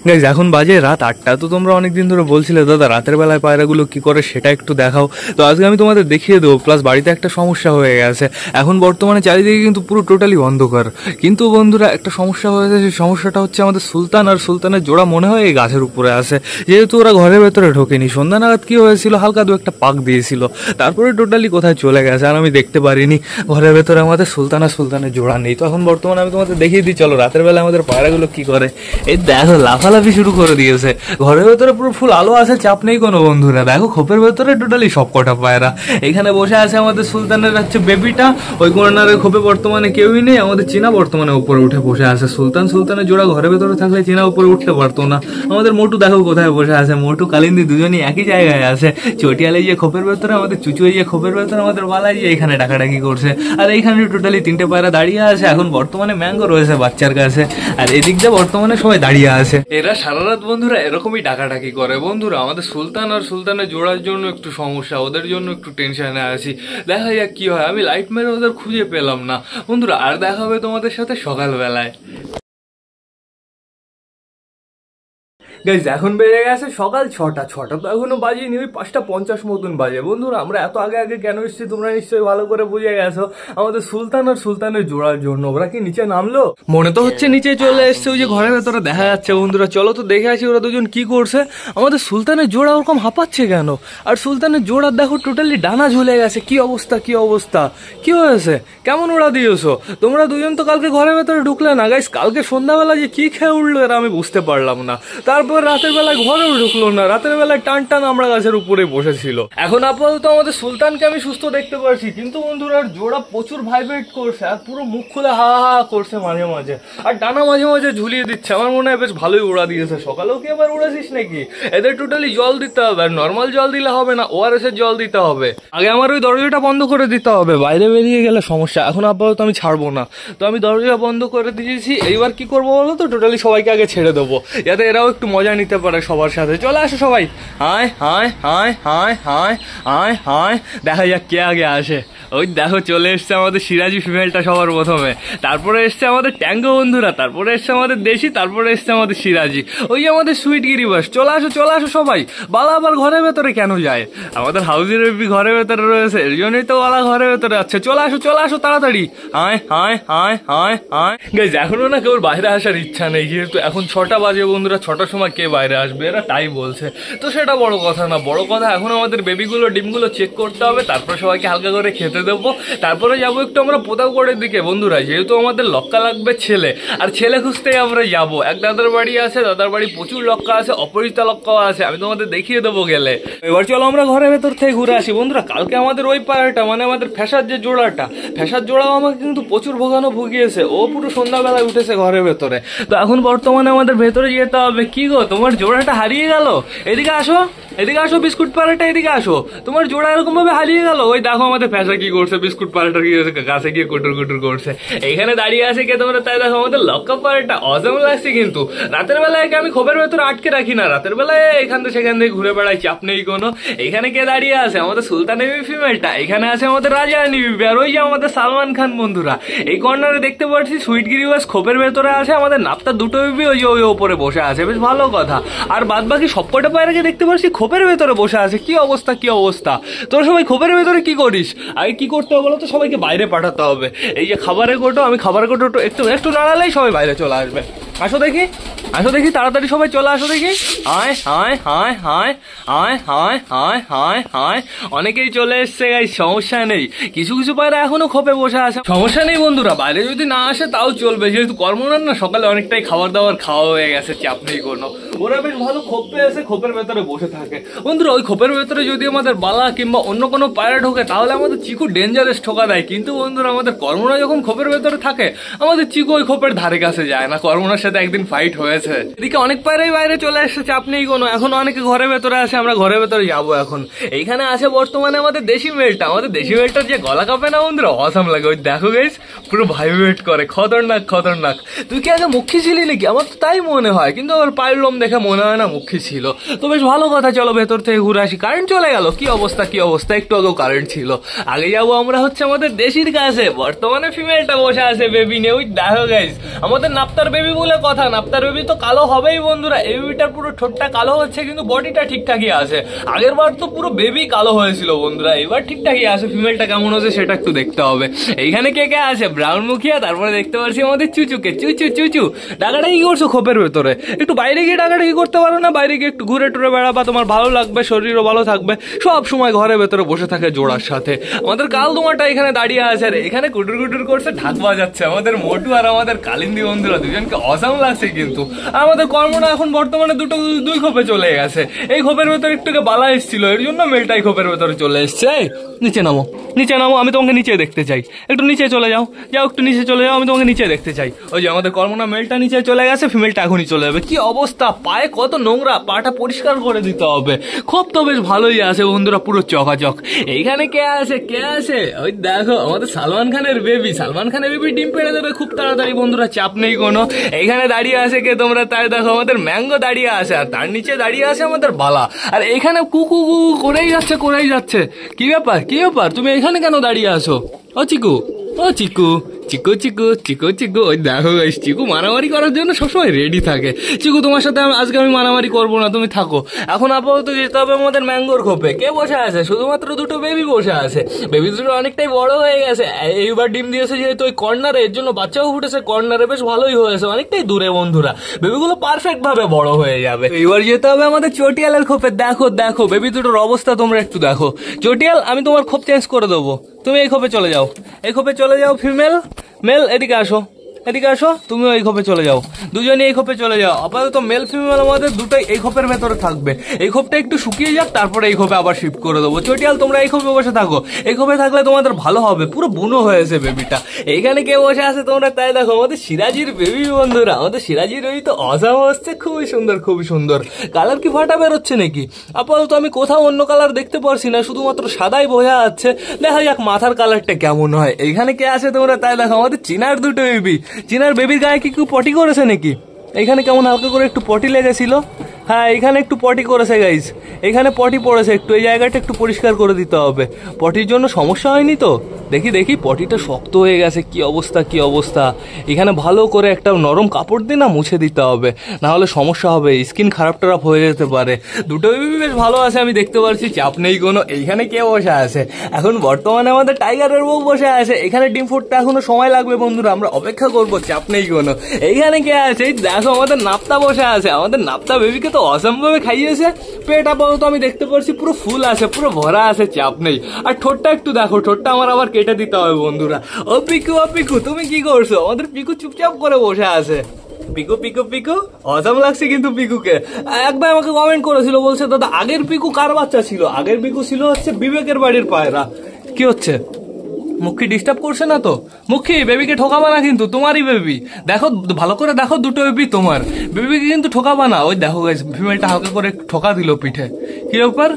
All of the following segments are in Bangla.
গাইজ এখন বাজে রাত 8টা। তো তোমরা অনেকদিন ধরে বলছিলে দাদা রাতের বেলায় পায়রাগুলো কি করে সেটা একটু দেখাও। তো আজকে আমি তোমাদের দেখিয়ে দেবো। প্লাস বাড়িতে একটা সমস্যা হয়ে গেছে, এখন বর্তমানে চারিদিকে কিন্তু পুরো টোটালি অন্ধকার। কিন্তু বন্ধুরা একটা সমস্যা হয়েছে, সেই সমস্যাটা হচ্ছে আমাদের সুলতান আর সুলতানের জোড়া মনে হয় এই গাছের উপরে আছে, যেহেতু ওরা ঘরের ভেতরে ঢোকেনি। সন্ধ্যা নাগাদ কি হয়েছিল, হালকা দু একটা পাক দিয়েছিল, তারপরে টোটালি কোথায় চলে গেছে আর আমি দেখতে পারিনি। ঘরের ভেতরে আমাদের সুলতান আর সুলতানের জোড়া নেই। তো এখন বর্তমানে আমি তোমাদের দেখিয়ে দিই, চলো রাতের বেলা আমাদের পায়রাগুলো কি করে। এই দেখো লাফালাফি শুরু করে দিয়েছে, ঘরের ভেতরে পুরো ফুল আলো আছে, চাপ নেই কোনো। বন্ধুরা দেখো খোপের ভেতরে টোটালি সব কটা পায়রা। এখানে বসে আছে আমাদের সুলতানের হচ্ছে বেবিটা, ওই কর্নারের খোপে বর্তমানে কেউই নেই। আমাদের চীনা বর্তমানে উপরে উঠে বসে আছে। সুলতানের জোড়া ঘরের ভেতরে থাকলে চীনা উপরে উঠতে পারতো না। আমাদের মোটু দেখো কোথায় বসে আছে, মোটু কালিন্দি দুজনই একই জায়গায় আছে। চটিয়ালে গিয়ে খোপের ভেতরে, আমাদের চুচুয়ে গিয়ে খোপের ভেতরে, আমাদের বালাই গিয়ে এখানে ডাকাডাকি করছে। আর এইখানে টোটালি 3টে পায়রা দাঁড়িয়ে আছে। এখন বর্তমানে ম্যাঙ্গো রয়েছে বাচ্চার কাছে, আর এদিক দিয়ে বর্তমানে সবাই দাঁড়িয়ে আছে। এরা সারা রাত বন্ধুরা এরকমই ডাকাডাকি করে। বন্ধুরা আমাদের সুলতান আর সুলতানের জোড়ার জন্য একটু সমস্যা, ওদের জন্য একটু টেনশনে আছি। দেখা যাক কি হয়, আমি লাইট মেরে ওদের খুঁজে পেলাম না। বন্ধুরা আর দেখা হবে তোমাদের সাথে সকালবেলায়। গাইজ এখন বেজে গেছে সকাল 6টা। তো এখনো বাজিনি, ওই 5:50 মতন বাজে। বন্ধুরা আমরা এত আগে আগে কেন এসেছি তোমরা নিশ্চয়ই ভালো করে বুঝে গেছো, আমাদের সুলতান আর সুলতানের জোড়ার জন্য। ওরা কি নিচে নামলো? মনে তো হচ্ছে নিচে চলে এসছে, ওই যে ঘরের ভেতরে দেখা যাচ্ছে। বন্ধুরা চলো তো দেখে আসি ওরা দুজন কি করছে। আমাদের সুলতানের জোড়া ওরকম হাঁপাচ্ছে কেন? আর সুলতানের জোড়ার দেখো টোটালি ডানা ঝুলে গেছে। কি অবস্থা কি অবস্থা, কি হয়েছে, কেমন ওরা দিয়েছো তোমরা দুজন? তো কালকে ঘরের ভেতরে ঢুকলে না গাইস, কালকে সন্ধ্যাবেলা যে কি খেয়ে উঠলো এরা আমি বুঝতে পারলাম না। তারপর রাতের বেলায় ঘরেও ঢুকলো না, রাতের বেলায় টান আমরা গাছের উপরে বসেছিল। এখন আপাতত আমাদের সুলতানকে আমি সুস্থ দেখতে পারছি, কিন্তু বন্ধুরা জোড়া প্রচুর ভাইব্রেট করছে আর পুরো মুখ খুলে হা হা করছে মাঝে মাঝে, আর ডানা মাঝে মাঝে ঝুলিয়ে দিচ্ছে। আমার মনে হয় বেশ ভালোই উড়া দিয়েছে। সকালেও কি এবার উড়েছিস নাকি? এদের টোটালি জল দিতে হবে, আর নর্মাল জল দিলে হবে না, ORS এর জল দিতে হবে। আগে আমার ওই দরজাটা বন্ধ করে দিতে হবে, বাইরে বেরিয়ে গেলে সমস্যা। এখন আপাতত আমি ছাড়বো না, তো আমি দরজা বন্ধ করে দিয়েছি। এইবার কি করবো বলো তো, টোটালি সবাইকে আগে ছেড়ে দেবো, যাতে এরাও একটু মজা নিতে পারে সবার সাথে। চলে আসো সবাই, হায় হায় হায় হায় হায় হায় হায়। দেখা যাক কে আগে আসে। ওই দেখো চলে এসছে আমাদের সিরাজি ফিমেলটা সবার প্রথমে, তারপরে এসছে আমাদের ট্যাঙ্গো বন্ধুরা, তারপরে এসছে আমাদের দেশি, তারপরে এসছে আমাদের সিরাজি, ওই আমাদের সুইট গিরিবাস। চলে আসো সবাই। বালা আবার ঘরের ভেতরে কেন যায়? আমাদের হাউজের বেবি ঘরের ভেতরে রয়েছে, এর জন্যই তো বালা ঘরের ভেতরে আছে। চলে আসো তাড়াতাড়ি। হায় হায় হায় হায় হায়। গাইজ এখনো না কেউ বাইরে আসার ইচ্ছা নেই, যেহেতু এখন 6টা বাজে। বন্ধুরা 6টার সময় কে বাইরে আসবে, এরা তাই বলছে। তো সেটা বড় কথা না, বড় কথা এখন আমাদের বেবিগুলো ডিমগুলো চেক করতে হবে, তারপর সবাইকে হালকা করে খেতে দেবো, তারপরে যাবো একটু আমরা প্রতাপগড়ের দিকে। বন্ধুরা যেহেতু আমাদের লক্কা লাগবে ছেলে, আর ছেলে খুঁজতেই আমরা যাবো। এক দাদার বাড়ি আছে, দাদার বাড়ি প্রচুর লক্কা আছে, অপরিচিতা লক্কাও আছে, আমি তোমাদের দেখিয়ে দেবো গেলে। এবার চলো আমরা ঘরের ভেতর থেকে ঘুরে আসি। বন্ধুরা কালকে আমাদের ওই পায়রাটা, মানে আমাদের ফ্যাসার যে জোড়াটা, ফ্যাসার জোড়াও আমাকে কিন্তু প্রচুর ভুগিয়েছে। ও পুরো সন্ধ্যাবেলায় উঠেছে ঘরের ভেতরে। তো এখন বর্তমানে আমাদের ভেতরে যেতে হবে। কি গো তোমার জোড়াটা হারিয়ে গেল? এদিকে আসো বিস্কুট পাড়াটা, এদিকে আসো। তোমার জোড়া এরকম ভাবে হারিয়ে গেল। ওই দেখো আমাদের ফ্যাসা কি করছে, বিস্কুট পাড়াটা কি গাছে গিয়ে কুটুর করছে। এইখানে দাঁড়িয়ে আছে কে তোমরা? তাই দেখো আমাদের লক্কা পাড়াটা অজম লাগছে। কিন্তু রাতের বেলায় আমি খোপের ভেতরে আটকে রাখি না, রাতের বেলায় এখান থেকে সেখান থেকে ঘুরে বেড়াই, চাপ নেই কোনো। এইখানে কে দাঁড়িয়ে আছে? আমাদের সুলতান ফিমেলটা। এখানে আছে আমাদের রাজা বিবি, আর ওই যে আমাদের সালমান খান। বন্ধুরা এই কর্নারে দেখতে পাচ্ছি সুইট গিরিবাস খোপের ভেতরে আছে, আমাদের নাপতা দুটো বিবি ওই যে ওই ওপরে বসে আছে, বেশ ভালো কথা। আর বাদ বাকি সবকটা পায়রাকে দেখতে পাচ্ছি খোপের ভেতরে বসে আছে। কি অবস্থা তোরা সবাই খোপের ভেতরে কি করিস? আগে কি করতে হবে বলো তো, সবাইকে বাইরে পাঠাতে হবে। এই যে খাবারের কোটো, আমি খাবারের কোটো একটু নাড়ালেই সবাই বাইরে চলে আসবে। আসো দেখি তাড়াতাড়ি সবাই চলে আসো দেখি। হায় হায় হায় হায় হায় হায় হায় হায় হায়। অনেকেই চলে এসছে গাইস, সমস্যা নেই। কিছু পায়রা এখনো খোপে বসে আছে, সমস্যা নেই। বন্ধুরা বাইরে যদি না আসে তাও চলবে, যেহেতু কর্মনার না, সকালে অনেকটাই খাবার দাবার খাওয়া হয়ে গেছে, চাপ নেই কোনো। ওরা বেশ ভালো খোপ পেয়েছে, খোপের ভেতরে বসে থাকে। বন্ধুরা ওই খোপের ভেতরে যদি আমাদের বালা কিংবা অন্য কোনো পায়রা ঢোকে, তাহলে আমাদের চিকু ডেঞ্জারাস ঠোকা দেয়। কিন্তু বন্ধুরা আমাদের কর্মনা যখন খোপের ভেতরে থাকে, আমাদের চিকু ওই খোপের ধারে কাছে যায় না। কর্মনার সাথে একদিন ফাইট হয়েছে। এদিকে অনেক পায়রাই বাইরে চলে আসছে, চাপ নেই কোনো। এখন অনেকে ঘরের ভেতরে আছে, আমরা ঘরের ভেতরে যাবো এখন। এইখানে আছে বর্তমানে আমাদের দেশি মেলটা। আমাদের দেশি মেলটার যে গলা কাঁপে না বন্ধুরা, অসাম লাগে। ওই দেখো গাইস পুরো ভাইব্রেট করে, খতরনাক। তুই কি আগে মুখী ছিলি নাকি? আমার তো তাই মনে হয়, কিন্তু আমার পায়ের লোম দেখে মনে হয় না মুখী ছিল। তো বেশ ভালো কথা, চলো ভেতর থেকে ঘুরে আসি। কারেন্ট চলে গেল, কি অবস্থা। একটু আগেও কারেন্ট ছিল। আগে যাবো আমরা হচ্ছে আমাদের দেশির কাছে। বর্তমানে ফিমেলটা বসে আছে বেবি নিয়ে, ওই দেখো গাইস আমাদের নাপ্তার বেবি বলে বলে কথা, নাপ্তার বেবি তো কালো হবেই বন্ধুরা। এই বেবিটার পুরো ঠোঁটটা কালো হচ্ছে কিন্তু বডিটা ঠিকঠাকই আছে। আগের বার তো পুরো বেবি কালো হয়েছিল বন্ধুরা, এবার ঠিকঠাকই আছে। ফিমেলটা কেমন হচ্ছে সেটা একটু দেখতে হবে। এইখানে কে কে আছে? ব্রাউন মুখিয়া, তারপরে দেখতে পাচ্ছি আমাদের চুচুকে। চুচু চুচু ডাকাটা কি করছো খোপের ভেতরে? একটু বাইরে গিয়ে ডাকাটা কি করতে পারো না? বাইরে গিয়ে একটু ঘুরে টুরে বেড়াবা, তোমার ভালো লাগবে, শরীরও ভালো থাকবে। সব সময় ঘরের ভেতরে বসে থাকে জোড়ার সাথে। আমাদের কাল তোমারটা এখানে দাঁড়িয়ে আছে আর এখানে কুটুর কুটুর করছে, ঢাক বাজাচ্ছে। আমাদের মোটু আর আমাদের কালিন্দি বন্ধুরা দুজনকে অসাম লাগছে কিন্তু। আমাদের কর্মটা এখন বর্তমানে দুই খোপে চলে গেছে। এই খোপের ভেতরে একটুকে বালা এসেছিল, এর জন্য মেলটাই খোপের ভেতরে চলে এসছে। নিচে নামো, নিচে নামো, আমি তোমাকে নিচে দেখতে চাই। একটু নিচে চলে যাও, যাও একটু নিচে চলে যাও, আমি তোমাকে নিচে দেখতে চাই। ওই যে আমাদের কর্মনা মেলটা নিচে চলে গেছে, ফিমেলটা এখনই চলে যাবে। কি অবস্থা, পায়ে কত নোংরা, পাটা পরিষ্কার করে দিতে হবে। খুব তো বেশ ভালোই আছে বন্ধুরা, পুরো চকাচক। এইখানে কে আছে? কে আছে? ওই দেখো আমাদের সালমান খানের বেবি। সালমান খানের বেবি ডিম পেড়ে দেবে খুব তাড়াতাড়ি বন্ধুরা, চাপ নেই কোনো। এইখানে দাঁড়িয়ে আছে কে তোমরা? তাই দেখো আমাদের ম্যাঙ্গো দাঁড়িয়ে আছে আর তার নিচে দাঁড়িয়ে আছে আমাদের বালা। আর এইখানে কুকু কু করেই যাচ্ছে, করেই যাচ্ছে। কি ব্যাপার, কি ব্যাপার, তুমি এখানে কেন দাঁড়িয়ে আছো? ও চিকু, ও চিকু, চিকু চিকু চিকু চিকু। ওই দেখো গাইস, চিকু মারামারি করার জন্য সবসময় রেডি থাকে। চিকু তোমার সাথে আজকে আমি মারামারি করবো না, তুমি থাকো। এখন আপাতত যেতে হবে আমাদের ম্যাঙ্গোর খোপে। কে বসে আছে? শুধুমাত্র দুটো বেবি বসে আছে। বেবি দুটো অনেকটাই বড় হয়ে গেছে। এইবার ডিম দিয়েছে যেহেতু ওই কর্নারে, এর জন্য বাচ্চাও ফুটেছে কর্নারে, বেশ ভালোই হয়েছে, অনেকটাই দূরে বন্ধুরা। বেবিগুলো পারফেক্ট ভাবে বড় হয়ে যাবে। এবার যেতে হবে আমাদের চটিয়ালের খোপে। দেখো দেখো বেবি দুটোর অবস্থা তোমরা একটু দেখো। চটিয়াল, আমি তোমার খোপ চেঞ্জ করে দেবো, তুমি এই খোপে চলে যাও, এই খোপে চলে যাও। ফিমেল মেল এদিকে আসো, এদিকে আসো, তুমিও এই খোপে চলে যাও, দুজনে এই খোপে চলে যাও। আপাতত মেল ফিমেল আমাদের দুটোই এই খোপের ভেতরে থাকবে। এই খোপটা একটু শুকিয়ে যাক, তারপরে এই খোপে আবার শিফট করে দেবো। চটিয়াল তোমরা এই খোপে বসে থাকো, এই খোপে থাকলে তোমাদের ভালো হবে। পুরো বুনো হয়েছে বেবিটা। এইখানে কে বসে আছে তোমরা? তাই দেখো আমাদের সিরাজির বেবি বন্ধুরা। আমাদের সিরাজির বেবি তো অসাম হচ্ছে, খুবই সুন্দর, খুবই সুন্দর। কালার কি ফাটা বেরোচ্ছে নাকি? আপাতত আমি কোথাও অন্য কালার দেখতে পারছি না, শুধুমাত্র সাদাই বোঝা যাচ্ছে। দেখা যাক মাথার কালারটা কেমন হয়। এইখানে কে আছে তোমরা? তাই দেখো আমাদের চিনার দুটো বেবি। চিনার বেবির গায়ে কি কেউ পটি করেছে নাকি? এখানে কেমন হালকা করে একটু পটি লেগেছিল। হ্যাঁ, এখানে একটু পটি করেছে গাইজ, এখানে পটি পড়েছে একটু। এই জায়গাটা একটু পরিষ্কার করে দিতে হবে। পটির জন্য সমস্যা হয়নি তো? দেখি দেখি, পটিটা শক্ত হয়ে গেছে। কি অবস্থা, কি অবস্থা। এখানে ভালো করে একটা নরম কাপড় দিয়ে না মুছে দিতে হবে, না হলে সমস্যা হবে, স্কিন খারাপ টারাপ হয়ে যেতে পারে। দুটো বেবি বেশ ভালো আছে, আমি দেখতে পাচ্ছি, চাপ নেই কোনো। এইখানে কে বসে আছে? এখন বর্তমানে আমাদের টাইগারের বউ বসে আছে। এখানে ডিম ফুটতে এখনো সময় লাগবে বন্ধুরা, আমরা অপেক্ষা করবো, চাপ নেই কোনো। এইখানে কে আছে? দেখো আমাদের নাপ্তা বসে আছে। আমাদের নাপ্তা বেবিকে তো অসম্ভবে খাইয়েছে। পেট আপাতত আমি দেখতে পাচ্ছি পুরো ফুল আছে, পুরো ভরা আছে, চাপ নেই। আর ঠোঁটটা একটু দেখো, ঠোঁটটা আমার আবার কেটে দিতে হবে বন্ধুরা। ও পিকু, ও পিকু, তুমি কি করছো? আমাদের পিকু চুপচাপ করে বসে আছে। পিকু পিকু পিকু, অসাম লাগছে কিন্তু পিকুকে। একবার আমাকে কমেন্ট করেছিল, বলছে দাদা আগের পিকু কার বাচ্চা ছিল? আগের পিকু ছিল হচ্ছে বিবেকের বাড়ির পায়রা। কি হচ্ছে? মুখি ডিস্টার্ব করছে না তো? মুখি, বেবিকে ঠকাবা না কিন্তু, তোমারই বেবি। দেখো ভালো করে দেখো, দুটো বেবি তোমার। বেবিকে কিন্তু ঠকাবা না। ওই দেখো গাইস, ফিমেলটা হালকা করে ঠকা দিল পিঠে। কি ব্যাপার?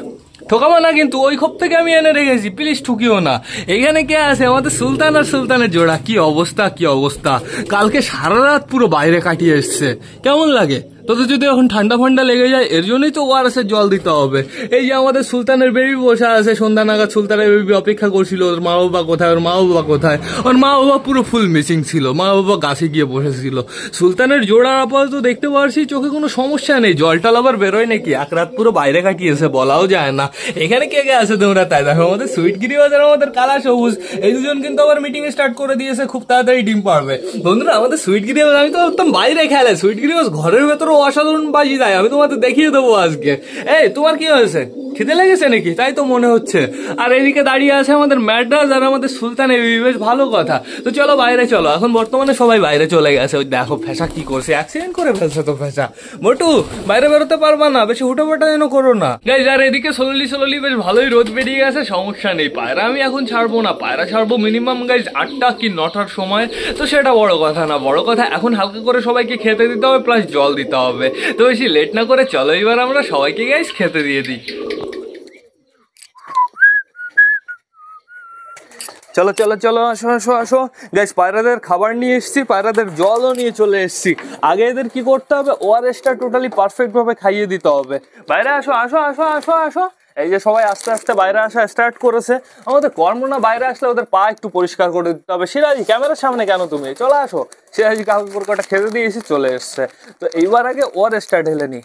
ঠকাবো না কিন্তু, ওই খোপ থেকে আমি এনে রেখেছি, প্লিজ ঠুকিও না। এইখানে কে আছে? আমাদের সুলতান আর সুলতানের জোড়া। কি অবস্থা, কি অবস্থা। কালকে সারা রাত পুরো বাইরে কাটিয়ে এসছে। কেমন লাগে তোদের যদি এখন ঠান্ডা ফান্ডা লেগে যায়? এর জন্যই তো ওআরএস এর জল দিতে হবে। এই যে আমাদের সুলতানের বেবি বসে আছে, সন্ধ্যা নাগাদ সুলতানের বেবি অপেক্ষা করছিল ওর মা বাবা কোথায়, ওর মা বাবা কোথায়। ওর মা বাবা পুরো ফুল মিসিং ছিল, মা বাবা গাছে গিয়ে বসেছিল। সুলতানের জোড়া আপাতত দেখতে পাচ্ছি চোখে কোনো সমস্যা নেই। জলটা আবার বেরোয় নাকি? এক রাত পুরো বাইরে কাটিয়েছে, বলাও যায় না। এখানে কে কে আছে তোমরা? তাই দেখো আমাদের সুইট গিরিবাজ আর আমাদের কালা সবুজ, এই দুজন কিন্তু আবার মিটিং স্টার্ট করে দিয়েছে, খুব তাড়াতাড়ি ডিম পারবে বন্ধুরা। আমাদের সুইট গিরিবাজ, আমি তো একদম বাইরে খেলে, সুইট গিরিবাজ ঘরের ভেতরে অসাধারণ বাজি দেয়। আমি তোমাদের দেখিয়ে দেবো আজকে। এই তোমার কি হয়েছে? খিদে লেগেছে নাকি? তাই তো মনে হচ্ছে। আর এদিকে দাঁড়িয়ে আছে আমাদের ম্যাড্রাস আর আমাদের সুলতানের বেবি, বেশ ভালো কথা। তো চলো বাইরে চলো, এখন বর্তমানে সবাই বাইরে চলে গেছে। ওই দেখো ফেসা কি করছে, অ্যাক্সিডেন্ট করে ফেলছে তো ফেসা। মোটু, বাইরে বেরোতে পারবা না, বেশি হুটোপাটা যেন করো না গাইস। আর এদিকে স্লোলি বেশ ভালোই রোদ বেরিয়ে গেছে, সমস্যা নেই। পায়রা আমি এখন ছাড়বো না, পায়রা ছাড়বো মিনিমাম গাইস 8টা কি 9টার সময়। তো সেটা বড় কথা না, বড় কথা এখন হালকা করে সবাইকে খেতে দিতে হবে, প্লাস জল দিতে হবে। তো বেশি লেট না করে চলো এবার আমরা সবাইকে গাইস খেতে দিয়ে দিই। চলো চলো চলো, আসো আসো আসো গাইস। পায়রাদের খাবার নিয়ে এসেছি, পায়রাদের জলও নিয়ে চলে এসেছি। আগে এদের কি করতে হবে? ওআরএসটা টোটালি পারফেক্ট ভাবে খাইয়ে দিতে হবে। বাইরে আসো আসো আসো আসো আসো, এই যে সবাই আস্তে আস্তে বাইরে আসা স্টার্ট করেছে। আমাদের কর্মনা বাইরে আসলে ওদের পা একটু পরিষ্কার করে দিতে হবে। সিরাজি ক্যামেরার সামনে কেন তুমি, চলে আসো। সিরাজি কাউকে কটা খেতে দিয়েছি, চলে এসছে। তো এইবার আগে ওর স্টার্ট ঢেলে নি,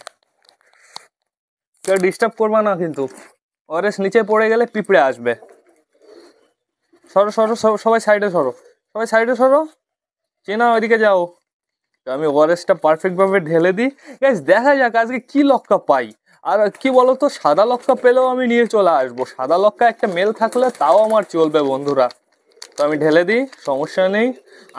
কেউ ডিস্টার্ব করবা না কিন্তু। ওরেস নিচে পড়ে গেলে পিঁপড়ে আসবে। সরো সরো সবাই সাইডে সরো, সবাই সাইডে সরো। চেনা ওইদিকে যাও। তো আমি ওয়ারেসটা পারফেক্ট ভাবে ঢেলে দিই। গাইস দেখা যাক আজকে কি লক্কা পাই। আর কি বলতো, সাদা লক্কা পেলেও আমি নিয়ে চলে আসবো। সাদা লক্কা একটা মেল থাকলে তাও আমার চলবে বন্ধুরা। তো আমি ঢেলে দিই, সমস্যা নেই।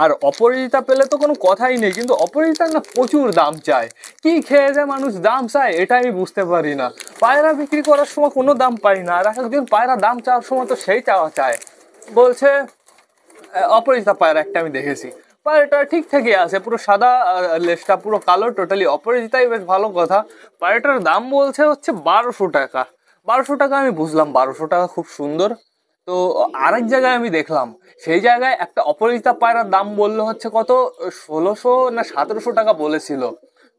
আর অপরাজিতা পেলে তো কোনো কথাই নেই, কিন্তু অপরাজিতার না প্রচুর দাম চায়। কি খেয়ে যায় মানুষ দাম চায়, এটা আমি বুঝতে পারি না। পায়রা বিক্রি করার সময় কোনো দাম পাই না, আর একদিন পায়রা দাম চাওয়ার সময় তো সেই চাওয়া চায়। বলছে অপরাজিতা পায়রা একটা আমি দেখেছি, পায়রাটা ঠিকঠাকই আছে, পুরো সাদা, লেজটা পুরো কালো, টোটালি অপরাজিতাই বেশ ভালো কথা। পায়রাটার দাম বলছে হচ্ছে 1200 টাকা। 1200 টাকা আমি বুঝলাম, 1200 টাকা খুব সুন্দর। তো আরেক জায়গায় আমি দেখলাম, সেই জায়গায় একটা অপরাজিতা পায়রার দাম বললো হচ্ছে কত, 1600 না 1700 টাকা বলেছিল।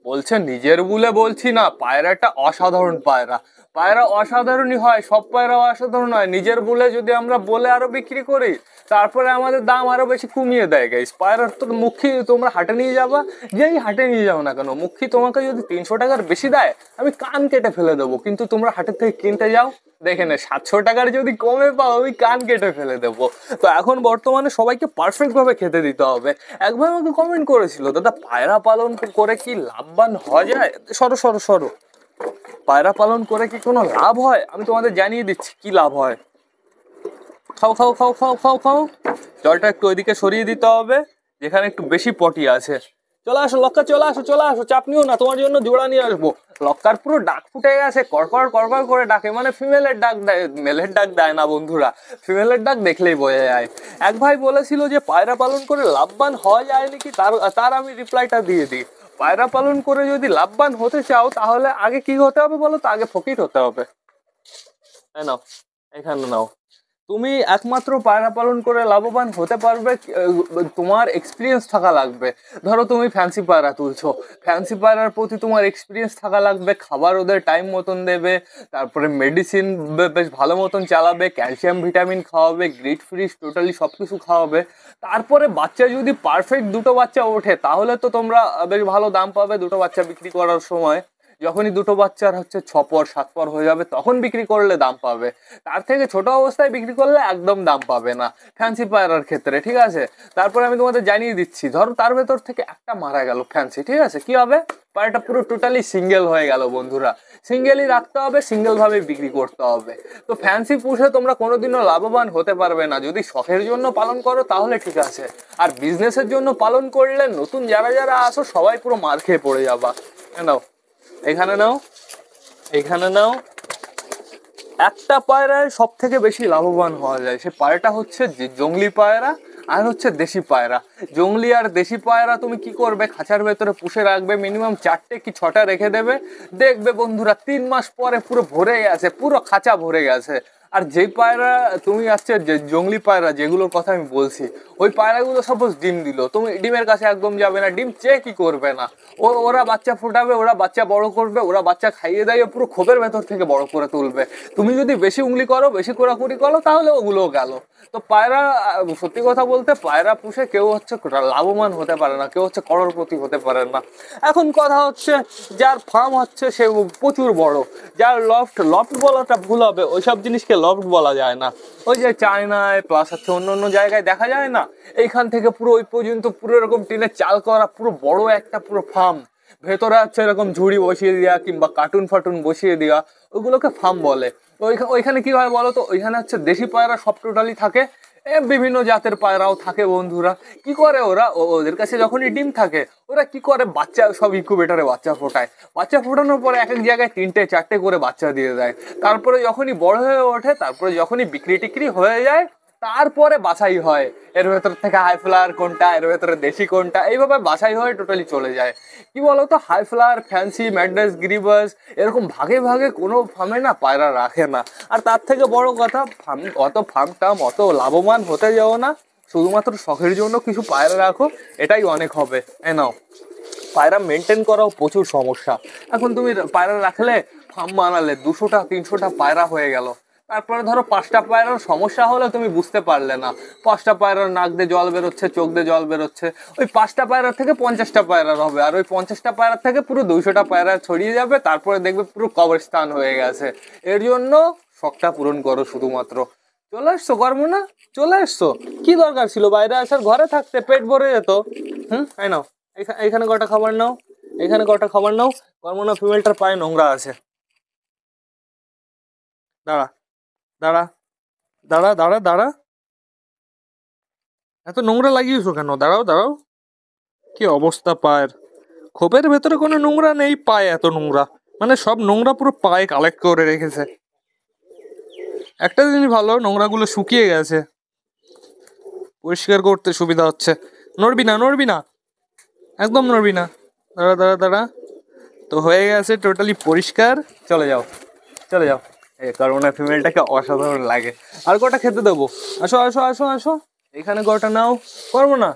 বলছে নিজের বলে বলছি না, পায়রাটা অসাধারণ পায়রা। পায়রা অসাধারণই হয়, সব পায়রা অসাধারণ হয়। নিজের বলে যদি আমরা বলে আরো বিক্রি করি, তারপরে আমাদের দাম আরো বেশি কমিয়ে দেয় গাইস। পায়রার তো মুখী তোমরা হাটে নিয়ে যাবা, যেই হাটে নিয়ে যাও না কেন, মুখী তোমাকে যদি 300 টাকার বেশি দেয়, আমি কান কেটে ফেলে দেবো। কিন্তু তোমরা হাটের থেকে কিনতে যাও, দেখে নে 700 টাকার যদি কমে পাও, আমি কান কেটে ফেলে দেবো। তো এখন বর্তমানে সবাইকে পারফেক্ট ভাবে খেতে দিতে হবে। এক ভাই আমাকে কমেন্ট করেছিল, দাদা পায়রা পালন করে কি লাভবান হওয়া যায়? সরো সরো সরো। পায়রা পালন করে কি কোনো লাভ হয়? আমি তোমাদের জানিয়ে দিচ্ছি কি লাভ হয়। খাও খাও খাও খাও খাও খাও। জলটা একটু ওইদিকে সরিয়ে দিতে হবে, যেখানে একটু বেশি পটি আছে। চলে আসো লক্কা, চলে আসো চলে আসো, চাপ নিও না, তোমার জন্য জোড়া নিয়ে আসবো। লক্কার পুরো ডাক ফুটে গেছে, করকর করকর করে ডাকে, মানে ফিমেলের ডাক দেয়, মেলের ডাক দেয় না বন্ধুরা, ফিমেলের ডাক দেখলেই বোঝা যায়। এক ভাই বলেছিল যে পায়রা পালন করে লাভবান হওয়া যায় নাকি, তার আমি রিপ্লাইটা দিয়ে দিই। পায়রা পালন করে যদি লাভবান হতে চাও, তাহলে আগে কি হতে হবে বলো তো? আগে ফকির হতে হবে। নাও, এখানে নাও। তুমি একমাত্র পায়রা পালন করে লাভবান হতে পারবে, তোমার এক্সপিরিয়েন্স থাকা লাগবে। ধরো তুমি ফ্যান্সি পায়রা তুলছো, ফ্যান্সি পায়রার প্রতি তোমার এক্সপিরিয়েন্স থাকা লাগবে, খাবার ওদের টাইম মতন দেবে, তারপরে মেডিসিন বেশ ভালো মতন চালাবে, ক্যালসিয়াম ভিটামিন খাওয়াবে, গ্রিড ফ্রিজ টোটালি সব কিছু খাওয়াবে। তারপরে বাচ্চা যদি পারফেক্ট দুটো বাচ্চা ওঠে, তাহলে তো তোমরা বেশ ভালো দাম পাবে দুটো বাচ্চা বিক্রি করার সময়। যখনই দুটো বাচ্চার হচ্ছে 6 পর 7 পর হয়ে যাবে, তখন বিক্রি করলে দাম পাবে। তার থেকে ছোট অবস্থায় বিক্রি করলে একদম দাম পাবে না ফ্যান্সি পায়রার ক্ষেত্রে, ঠিক আছে? তারপরে আমি তোমাদের জানিয়ে দিচ্ছি, ধরো তার ভেতর থেকে একটা মারা গেল ফ্যান্সি, ঠিক আছে, কি হবে? পায়রাটা পুরো টোটালি সিঙ্গেল হয়ে গেল বন্ধুরা। সিঙ্গেলই রাখতে হবে, সিঙ্গেল ভাবে বিক্রি করতে হবে। তো ফ্যান্সি পুষে তোমরা কোনোদিনও লাভবান হতে পারবে না। যদি শখের জন্য পালন করো তাহলে ঠিক আছে, আর বিজনেসের জন্য পালন করলে নতুন যারা যারা আসো সবাই পুরো মার খেয়ে পড়ে যাবা। নাও, এখানে নাও, এখানে নাও। একটা পায়রায় সব থেকে বেশি লাভবান হওয়া যায়, সে পায়রাটা হচ্ছে জংলি পায়রা আর হচ্ছে দেশি পায়রা। জংলি আর দেশি পায়রা তুমি কি করবে, খাঁচার ভেতরে পুষে রাখবে, মিনিমাম 4টে কি 6টা রেখে দেবে। দেখবে বন্ধুরা 3 মাস পরে পুরো ভরে গেছে, পুরো খাঁচা ভরে গেছে। আর যেই পায়রা তুমি আছে, যে জংলি পায়রা যেগুলোর কথা আমি বলছি, ওই পায়রাগুলো সাপোজ ডিম দিল, তুমি ডিমের কাছে একদম যাবে না, ডিম চেয়ে কি করবে না। ওরা বাচ্চা ফোটাবে, ওরা বাচ্চা বড় করবে, ওরা বাচ্চা খাইয়ে দেয়, পুরো খোপের ভেতর থেকে বড় করে তুলবে। তুমি যদি বেশি উংলি করো, বেশি কোড়াকুড়ি করো, তাহলে ওগুলোও গেল। তো পায়রা, সত্যি কথা বলতে পায়রা পুষে কেউ হচ্ছে লাভবান হতে পারে না, কেউ হচ্ছে করোড়পতি হতে পারে না। এখন কথা হচ্ছে, যার ফার্ম হচ্ছে সে প্রচুর বড়, যার লফট, লফট বলাটা ভুল হবে, ওইসব জিনিসকে লফট বলা যায় না। ওই যে চায়নায় প্লাস হচ্ছে অন্য অন্য জায়গায় দেখা যায় না, এইখান থেকে পুরো ওই পর্যন্ত পুরো এরকম টিনের চাল করা পুরো বড় একটা পুরো ফার্ম, ভেতরে হচ্ছে এরকম ঝুড়ি বসিয়ে দেওয়া কিংবা কার্টুন ফার্টুন বসিয়ে দেওয়া, ওইগুলোকে ফার্ম বলে। ওইখানে কি হয় বলো তো, ওইখানে হচ্ছে দেশি পায়রা সব টোটালি থাকে, বিভিন্ন জাতের পায়রাও থাকে বন্ধুরা। কি করে ওরা, ওদের কাছে যখনই ডিম থাকে, ওরা কি করে বাচ্চা সব ইনকিউবেটরে বাচ্চা ফোটায়, বাচ্চা ফোটানোর পরে এক এক জায়গায় 3টে 4টে করে বাচ্চা দিয়ে দেয়। তারপরে যখনই বড় হয়ে ওঠে, তারপরে যখনই বিক্রি টিক্রি হয়ে যায়, তারপরে বাছাই হয় এর ভেতর থেকে হাই ফ্লাওয়ার কোনটা, এর ভেতরে দেশি কোনটা, এইভাবে বাছাই হয়ে টোটালি চলে যায়। কি বলতো, হাই ফ্লাওয়ার, ফ্যান্সি, ম্যাড্রাস, গ্রিবাস এরকম ভাগে ভাগে কোনো ফার্মে না পায়রা রাখে না। আর তার থেকে বড় কথা, অত ফার্মটাম অত লাভবান হতে যাও না, শুধুমাত্র শখের জন্য কিছু পায়রা রাখো, এটাই অনেক হবে। নাও, পায়রা মেনটেন করাও প্রচুর সমস্যা। এখন তুমি পায়রা রাখলে, ফার্ম বানালে, 200টা 300টা পায়রা হয়ে গেল, তারপরে ধরো 5টা পায়রার সমস্যা হলে তুমি বুঝতে পারলে না, 5টা পায়রার নাক দিয়ে জল বেরোচ্ছে, চোখ দিয়ে জল বেরোচ্ছে, ওই 5টা পায়রার থেকে 50টা পায়রার হবে, আর ওই 50টা পায়রার থেকে পুরো 200টা পায়রা ছড়িয়ে যাবে, তারপরে দেখবে পুরো কবরস্থান হয়ে গেছে। এর জন্য শখটা পূরণ করো শুধুমাত্র। চলে এসছো কর্ম না, চলে এসছো, কি দরকার ছিল বাইরে আসার, ঘরে থাকতে পেট ভরে যেত। তাই নাও, এখানে কটা খাবার নাও, এখানে কটা খাবার নাও। কর্ম না, ফিমেলটার পায়ে নোংরা আছে। দাঁড়া দাঁড়া দাঁড়া দাঁড়া দাঁড়া, এত নোংরা লাগিয়েছো কেন? দাঁড়াও দাঁড়াও, কি অবস্থা পায়ের, খোপের ভেতরে কোনো নোংরা নেই, পায়ে এত নোংরা, মানে সব নোংরা পুরো পায়ে কালেক্ট করে রেখেছে। একটা জিনিস ভালো, নোংরাগুলো শুকিয়ে গেছে, পরিষ্কার করতে সুবিধা হচ্ছে। নড়বি না, নড়বি না, একদম নড়বি না, দাঁড়া দাঁড়া দাঁড়া। তো হয়ে গেছে টোটালি পরিষ্কার, চলে যাও চলে যাও। এই করোনা ফিমেলটাকে অসাধারণ লাগে। আর কটা খেতে দেবো, আসো আসো আসো আসো, এখানে কটা নাও। করবো না,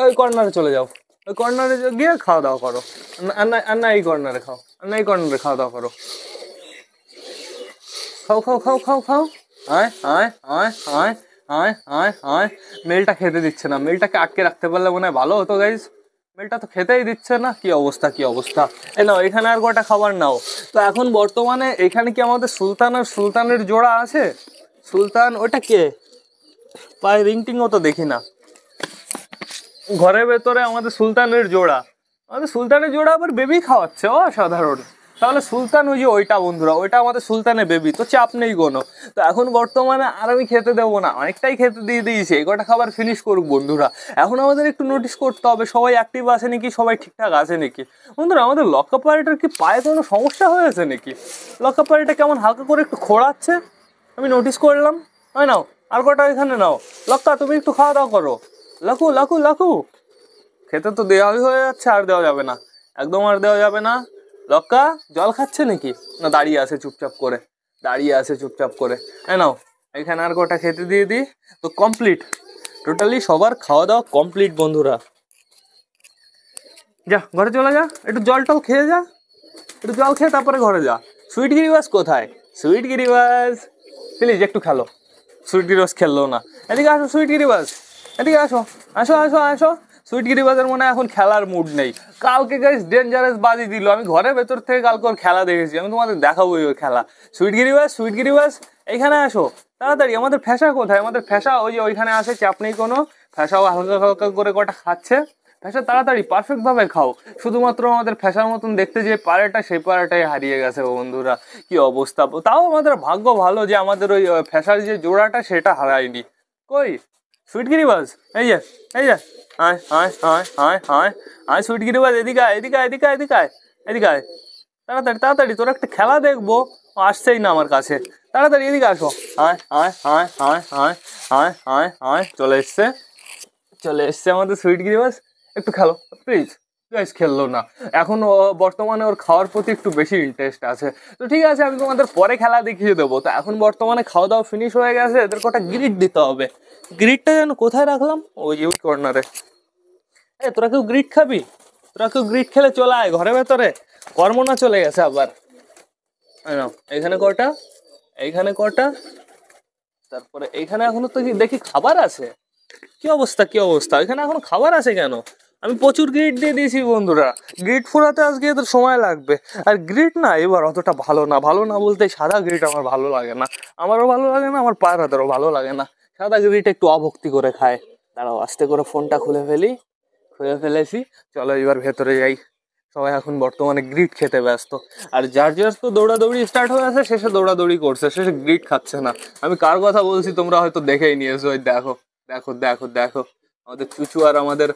ওই কর্নারে চলে যাও, ওই কর্নারে গিয়ে খাওয়া দাওয়া করো। আর না এই কর্নারে খাও, আর না এই কর্নারে খাওয়া দাওয়া করো। খাও খাও খাও খাও খাও। আয় আয় আয় আয় আয় আয় আয়। মেলটা খেতে দিচ্ছে না, মেলটাকে আটকে রাখতে পারলে মনে হয় ভালো হতো গাইজ। মেলটা তো খেতেই দিচ্ছে না, কি অবস্থা কি অবস্থা। এই নাও, এখানে আর কটা খাবার নাও। তো এখন বর্তমানে এখানে কি আমাদের সুলতান আর সুলতানের জোড়া আছে? সুলতান ওটা কে? পায়ে রিং টিংও তো দেখি না। ঘরের ভেতরে আমাদের সুলতানের জোড়া, আমাদের সুলতানের জোড়া আবার বেবি খাওয়াচ্ছে, অসাধারণ। তাহলে সুলতান ওই যে ওইটা বন্ধুরা, ওইটা আমাদের সুলতানের বেবি, তো চাপ নেই কোনো। তো এখন বর্তমানে আর আমি খেতে দেবো না, অনেকটাই খেতে দিয়ে দিয়েছি, এই কটা খাবার ফিনিশ করুক বন্ধুরা। এখন আমাদের একটু নোটিস করতে হবে সবাই অ্যাক্টিভ আছে নাকি, সবাই ঠিকঠাক আছে নাকি। বন্ধুরা আমাদের লক্কা পায়রাটার কি পায়ে কোনো সমস্যা হয়েছে নাকি? লক্কা পায়রাটা কেমন হালকা করে একটু খোঁড়াচ্ছে, আমি নোটিস করলাম। হয় নাও, আর কটা এখানে নাও। লক্কা তুমি একটু খাওয়া দাওয়া করো। লাকু লাকু লাকু, খেতে তো দেওয়াই হয়ে যাচ্ছে, আর দেওয়া যাবে না, একদম আর দেওয়া যাবে না। লক্কা জল খাচ্ছে নাকি, না দাঁড়িয়ে আছে চুপচাপ করে, দাঁড়িয়ে আছে চুপচাপ করে। নাও, এখানে আর কটা খেতে দিয়ে দিই, তো কমপ্লিট, টোটালি সবার খাওয়া দাওয়া কমপ্লিট বন্ধুরা। যা ঘরে চলে যা, একটু জল টল খেয়ে যা, একটু জল খেয়ে তারপরে ঘরে যা। সুইট গিরিবাস কোথায়? সুইট গিরিবাস প্লিজ একটু খেলো। সুইট গিরিবাস খেললো না, এদিকে আসো সুইট গিরিবাস, এদিকে আসো, আসো আসো আসো। সুইট গিরিবাসের মনে এখন খেলার মুড নেই। কালকে গাইস ডেঞ্জারাস বাজি দিল, আমি ঘরের ভেতর থেকে কালকে ওর খেলা দেখেছি, আমি তোমাদের দেখাবো ওই খেলা। সুইট গিরিবাস, সুইট গিরিবাস এইখানে আসো তাড়াতাড়ি। আমাদের ফ্যাসা কোথায়? আমাদের ফ্যাসা ওই যে ওইখানে আছে, চাপ নেই কোনো। ফ্যাসাও হালকা হালকা করে কটা খাচ্ছে। ফ্যাসা তাড়াতাড়ি পারফেক্ট ভাবে খাও। শুধুমাত্র আমাদের ফ্যাসার মতন দেখতে যে পায়রাটা, সেই পায়রাটাই হারিয়ে গেছে বন্ধুরা, কি অবস্থা। তাও আমাদের ভাগ্য ভালো যে আমাদের ওই ফ্যাসার যে জোড়াটা সেটা হারায়নি। কই সুইট গিরিবাস? এই যে এই যে, আয় আয় আয় আয় আয় আয় সুইট গিরিবাস, এদিকে আয় এদিকে আয় এদিকে আয় এদিকে আয় এদিকে আয় তাড়াতাড়ি তাড়াতাড়ি, তোর একটা খেলা দেখবো, আসছেই না আমার কাছে। তাড়াতাড়ি এদিকে আসো, আয় আয় আয় আয় আয় আয় আয় আয়, চলে এসছে চলে এসছে আমাদের সুইট গিরিবাস। একটু খেলো প্লিজ। গাইস খেললো না, এখন বর্তমানে ওর খাওয়ার প্রতি একটু বেশি ইন্টারেস্ট আছে। তো ঠিক আছে, আমি তোমাদের পরে খেলা দেখিয়ে দেবো। তো এখন বর্তমানে খাওয়া দাওয়া ফিনিশ হয়ে গেছে, এদের কটা গ্রিট দিতে হবে। গ্রিটটা যেন কোথায় রাখলাম, ওই যে কর্নারে। তোরা কেউ গ্রিট খাবি? তোরা কেউ গ্রিট খেলে চলে আয় ঘরের ভেতরে, কর্ম না চলে গেছে আবার। এখানে কটা, এইখানে কটা, তারপরে এইখানে এখনো তো দেখি খাবার আছে। কি অবস্থা কি অবস্থা, এখানে এখনো খাবার আছে কেন? আমি প্রচুর গ্রিড দিয়ে দিয়েছি বন্ধুরা, গ্রিড ফোরাতে আজকে এদের সময় লাগবে। আর গ্রিড না এবার অতটা ভালো না, ভালো না বলতে সাদা গ্রিড আমার ভালো লাগে না, আমারও ভালো লাগে না, আমার পায়রাদেরও ভালো লাগে না। সাদা গ্রিড একটু অভক্তি করে খায়। দাঁড়াও আস্তে করে ফোনটা খুলে ফেলি, খুলে ফেলেছি। চলো এবার ভেতরে যাই, সবাই এখন বর্তমানে গ্রিড খেতে ব্যস্ত। আর যার যার তো দৌড়াদৌড়ি স্টার্ট হয়ে আছে, শেষে দৌড়াদৌড়ি করছে, শেষে গ্রিড খাচ্ছে না। আমি কার কথা বলছি তোমরা হয়তো দেখেই নিয়েছো, ওই দেখো দেখো দেখো দেখো, আমাদের চুচু আর আমাদের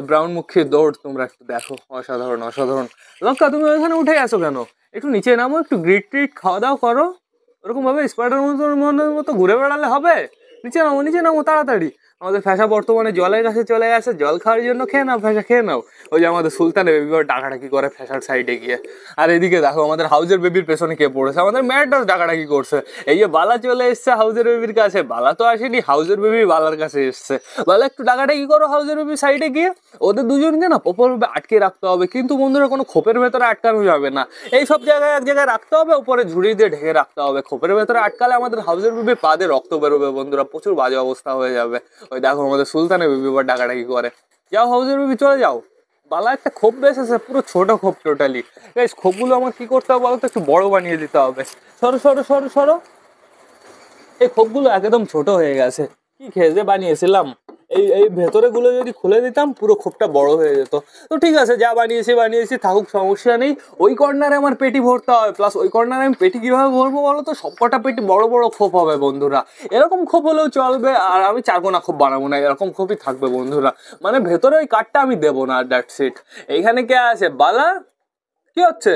ব্রাউন মুখের দৌড় তোমরা একটু দেখো, অসাধারণ অসাধারণ। লঙ্কা তুমি ওইখানে উঠে আসো কেন? একটু নিচে নামো, একটু গ্রিড ট্রিট খাওয়া দাওয়া করো। ওরকম ভাবে স্পাইডার মতো ঘুরে বেড়ালে হবে? নিচে নামো তাড়াতাড়ি। আমাদের ফ্যাসা বর্তমানে জলের কাছে চলে গেছে, জল খাওয়ার জন্য খেয়ে নাও ফ্যাসা খেয়ে নাও। ওই যে আমাদের সুলতানের বেবি ডাকাডাকি করে ফ্যাসার সাইডে গিয়ে। আর এদিকে দেখো আমাদের হাউজের বেবির পেছনে কে পড়েছে, আমাদের ম্যাডাস ডাকাডাকি করছে। এই যে বালা চলে এসছে হাউজের বেবির কাছে, বালা তো আসেনি, হাউজের বেবি বালার কাছে এসছে। বালা একটু ডাকাডাকি করো হাউজের বেবির সাইডে গিয়ে। ওদের দুজনকে না প্রপারভাবে আটকে রাখতে হবে, কিন্তু বন্ধুরা কোনো খোপের ভেতরে আটকানো যাবে না। এই সব জায়গায় এক জায়গায় রাখতে হবে, উপরে ঝুড়ি দিয়ে ঢেকে রাখতে হবে। খোপের ভেতরে আটকালে আমাদের হাউজের বেবির পা দিয়ে রক্ত বেরোবে বন্ধুরা, প্রচুর বাজে অবস্থা হয়ে যাবে। ওই দেখো আমাদের সুলতানের বেবি আবার ডাকাডাকি করে। যাও হাউজের বেবি চলে যাও। বালা একটা খোপ বেসেছে, পুরো ছোট খোপ টোটালি। গাইস খোপগুলো আমার কি করতে হবে বলতো, একটু বড় বানিয়ে দিতে হবে। সরো সরো সরো সরো। এই খোপগুলো একদম ছোট হয়ে গেছে, কি খেয়ে যে বানিয়েছিলাম। এই এই ভেতরে গুলো যদি খুলে দিতাম পুরো খোপটা বড় হয়ে যেত। তো ঠিক আছে, যা বানিয়েছি থাকুক, সমস্যা নেই। ওই কর্নারে আমার পেটি ভরতে হবে, প্লাস ওই কর্নারে আমি পেটি কিভাবে ভরবো বলো তো, সবকটা পেটি বড় বড় খোপ হবে বন্ধুরা। এরকম খোপ হলেও চলবে, আর আমি চারকোনা খোপ বানাবো না, এরকম খোপই থাকবে বন্ধুরা। মানে ভেতরে ওই কাঠটা আমি দেবো না, দ্যাটস ইট। এইখানে কে আছে বালা? কি হচ্ছে?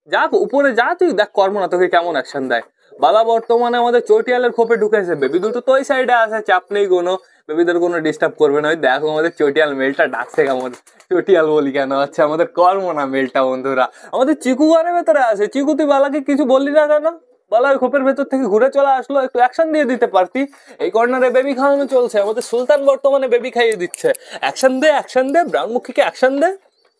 যা উপরে যা, তুই দেখ কর্ম না তোকে কেমন অ্যাকশন দেয়। বালা বর্তমানে আমাদের চটিয়ালের খোপে ঢুকেছে, বেবি দুটো তো ওই সাইডে আছে, চাপ নেই কোনো, বেবিদের কোনো ডিস্টার্ব করবে না। ওই দেখো আমাদের চটিয়াল মেলটা ডাকছে কেমন, চটিয়াল বলি কেন, হচ্ছে আমাদের কর্ম না মেলটা বন্ধুরা। আমাদের চিকু ঘরের ভেতরে আছে। চিকু তুই বালাকে কিছু বললি না কেন? বালা ওই খোপের ভেতর থেকে ঘুরে চলে আসলো, একটু অ্যাকশন দিয়ে দিতে পারতি। এই কর্নারে বেবি খাওয়ানো চলছে, আমাদের সুলতান বর্তমানে বেবি খাইয়ে দিচ্ছে। অ্যাকশন দে ব্রাউন মুখীকে অ্যাকশন দে,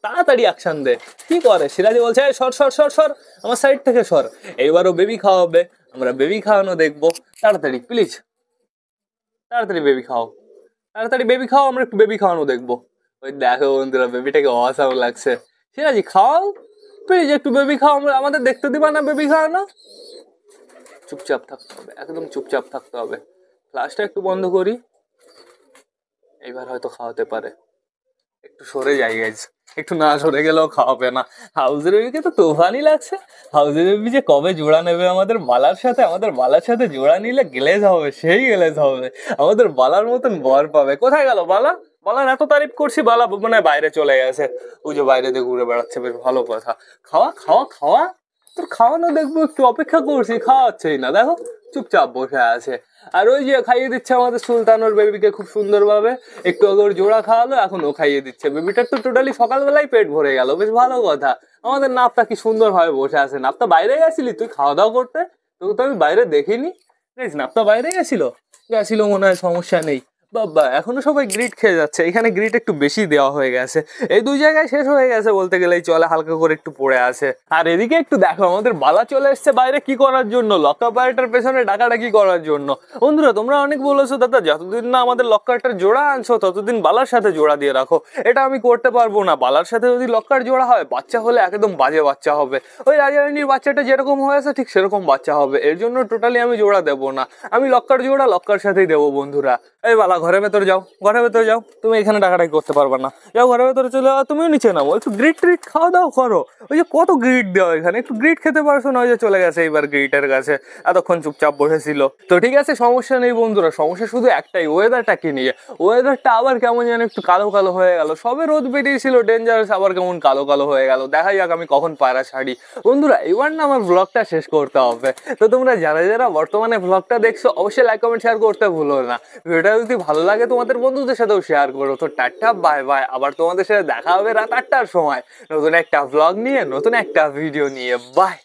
তাড়াতাড়ি অ্যাকশন দে। কি করে সিরাজি বলছে সর সর সর সর, আমার সাইড থেকে সর। এইবারও বেবি খাওয়াবে, আমরা বেবি খাওয়ানো দেখবো। তাড়াতাড়ি প্লিজ, তাড়াতাড়ি বেবি খাও, তাড়াতাড়ি বেবি খাও, আমরা একটু বেবি খাওয়ানো দেখবো। ওই দেখো বন্ধুরা বেবিটাকে অসাম লাগছে। সিরাজি খাও প্লিজ, একটু বেবি খাও, আমাদের দেখতে দিবা না বেবি খাওয়ানো? চুপচাপ থাকতে হবে, একদম চুপচাপ থাকতে হবে। ফ্লাশটা একটু বন্ধ করি, এইবার হয়তো খাওয়াতে পারে। একটু সরে যাই গাইজ, একটু না সরে গেলেও খাওয়াবে না। হাউজের বেবিকে তো তোফানি লাগছে। হাউজের বেবি যে কবে জোড়া নেবে আমাদের বালার সাথে, আমাদের বালার সাথে জোড়া নিলে গ্লেজ হবে, সেই গ্লেজ হবে। আমাদের বালার মতন বর পাবে। কোথায় গেল বালা? বালার এত তারিফ করছি, বালা মানে বাইরে চলে গেছে। ওই যে বাইরে দিয়ে ঘুরে বেড়াচ্ছে, বেশ ভালো কথা। খাওয়া খাওয়া খাওয়া, তোর খাওয়ানো দেখবো, একটু অপেক্ষা করছি, খাওয়াচ্ছেই না, দেখো চুপচাপ বসে আছে। আর ওই যে খাইয়ে দিচ্ছে আমাদের সুলতান ওর বেবিকে খুব সুন্দরভাবে। একটু আগে ওর জোড়া খাওয়ালো, এখন ও খাইয়ে দিচ্ছে। বেবিটার তো টোটালি সকালবেলায় পেট ভরে গেল, বেশ ভালো কথা। আমাদের নাপটা কি সুন্দর ভাবে বসে আছে। নাপটা বাইরে গেছিলি তুই খাওয়া দাওয়া করতে? তোকে তো আমি বাইরে দেখিনি। নাপটা বাইরে গেছিল মনে হয়, সমস্যা নেই। বাবা এখনো সবাই গ্রিট খেয়ে যাচ্ছে, এখানে গ্রিট একটু বেশি দেওয়া হয়ে গেছে। এই দুই জায়গায় শেষ হয়ে গেছে বলতে গেলেই চলে, হালকা করে একটু পড়ে আছে। আর এদিকে একটু দেখো আমাদের বালা চলে এসছে বাইরে কি করার জন্য, লক্কা পায়রাটার পেছনে ডাকাডাকি করার জন্য। বন্ধুরা তোমরা অনেক বলেছো দাদা যতদিন না আমাদের লক্কারটার জোড়া আনছো ততদিন বালার সাথে জোড়া দিয়ে রাখো। এটা আমি করতে পারবো না। বালার সাথে যদি লক্কার জোড়া হয়, বাচ্চা হলে একদম বাজে বাচ্চা হবে। ওই রাজারানীর বাচ্চাটা যেরকম হয়েছে ঠিক সেরকম বাচ্চা হবে। এর জন্য টোটালি আমি জোড়া দেবো না। আমি লক্কার জোড়া লক্কার সাথেই দেবো বন্ধুরা। এই বালা ঘরের ভেতরে যাও, ঘরের ভেতরে যাও, তুমি এখানে ডাকাডাকি করতে পারবে না। যাও ঘরের ভেতরে চলে যাও, তুমিও নিচে নামো, একটু গ্রিট ট্রিট খাওয়া দাও করো। ওই যে কত গ্রিট দেওয়া এখানে, একটু গ্রিট খেতে পারছো না? ওই যে চলে গেছে এইবার গ্রিটের কাছে, এতক্ষণ চুপচাপ বসেছিল। তো ঠিক আছে সমস্যা নেই বন্ধুরা, সমস্যা শুধু একটাই, ওয়েদারটাকে নিয়ে। ওয়েদারটা আবার কেমন যেন একটু কালো কালো হয়ে গেল। সবে রোদ বেরিয়েছিল ডেঞ্জারাস, আবার কেমন কালো কালো হয়ে গেল। দেখা যাক আমি কখন পায়রা ছাড়ি। বন্ধুরা এবার না আমার ব্লগটা শেষ করতে হবে। তো তোমরা যারা যারা বর্তমানে ব্লগটা দেখছো অবশ্যই লাইক কমেন্ট শেয়ার করতে ভুলো না। ভিডিওটা যদি ভালো লাগে তোমাদের বন্ধুদের সাথেও শেয়ার করো। তো টাটা বাই বাই, আবার তোমাদের সাথে দেখা হবে রাত 8টার সময় নতুন একটা ব্লগ নিয়ে, নতুন একটা ভিডিও নিয়ে। বাই।